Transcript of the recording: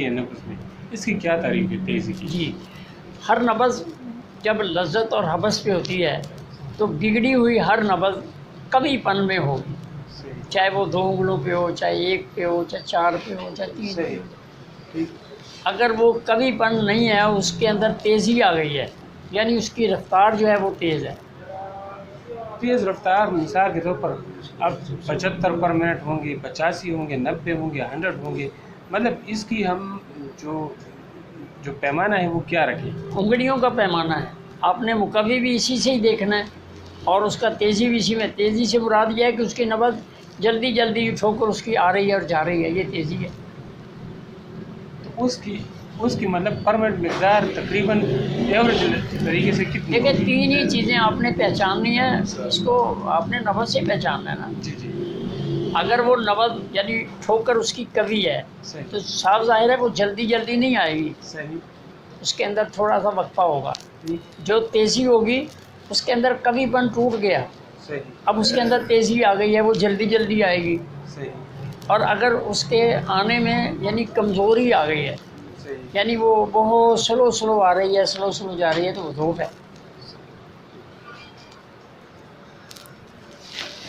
है नब्ज़ में, इसकी क्या तारीफ़ है तेज़ी की? जी, हर नब्ज़ जब लज़्ज़त और हवस पे होती है तो बिगड़ी हुई हर नब्ज़ कमीपन में होगी, सही, चाहे वो 2 उँगलों पे हो, चाहे 1 पे हो, चाहे 4 पे हो, चाहे 3 पे सही, हो। ठीक, अगर वो कमीपन नहीं है, उसके अंदर तेज़ी आ गई है, यानी उसकी रफ़्तार जो है वो तेज़ है। तेज़ रफ़्तार मिसाल के तौर पर अब 75 पर मिनट होंगे, 85 होंगे, 90 होंगे, 100 होंगे, मतलब इसकी हम जो जो पैमाना है वो क्या रखें? उँगलियों का पैमाना है, आपने मुकव्वी भी इसी से ही देखना है और उसका तेज़ी भी इसी में। तेज़ी से मुराद ये है कि उसकी नब्ज़ जल्दी-जल्दी ठोकर उसकी आ रही है और जा रही है, ये तेज़ी है। तो उसकी उसकी मतलब पर मिनट मिक़दार तकरीबन एवरेज तरीके से कितनी देखिए, होगी? 3 ही चीज़ें आपने पहचाननी है, इसको आपने नब्ज़ से पहचानना है ना। जी, जी, अगर वो नब्ज़ यानी ठोकर उसकी कवी है, सही, तो साफ़ ज़ाहिर है वो जल्दी-जल्दी नहीं आएगी, सही, उसके अंदर थोड़ा-सा वक़्फ़ा होगा। ठीक, जो तेज़ी होगी, उसके अंदर कवीपन टूट गया, सही, अब उसके अंदर तेज़ी आ गई है, वो जल्दी-जल्दी आएगी। सही, और अगर उसके आने में यानी कमज़ोरी आ गई है, सही। यानी वो बहुत स्लो स्लो आ रही है, स्लो स्लो जा रही है, तो वो धूप है।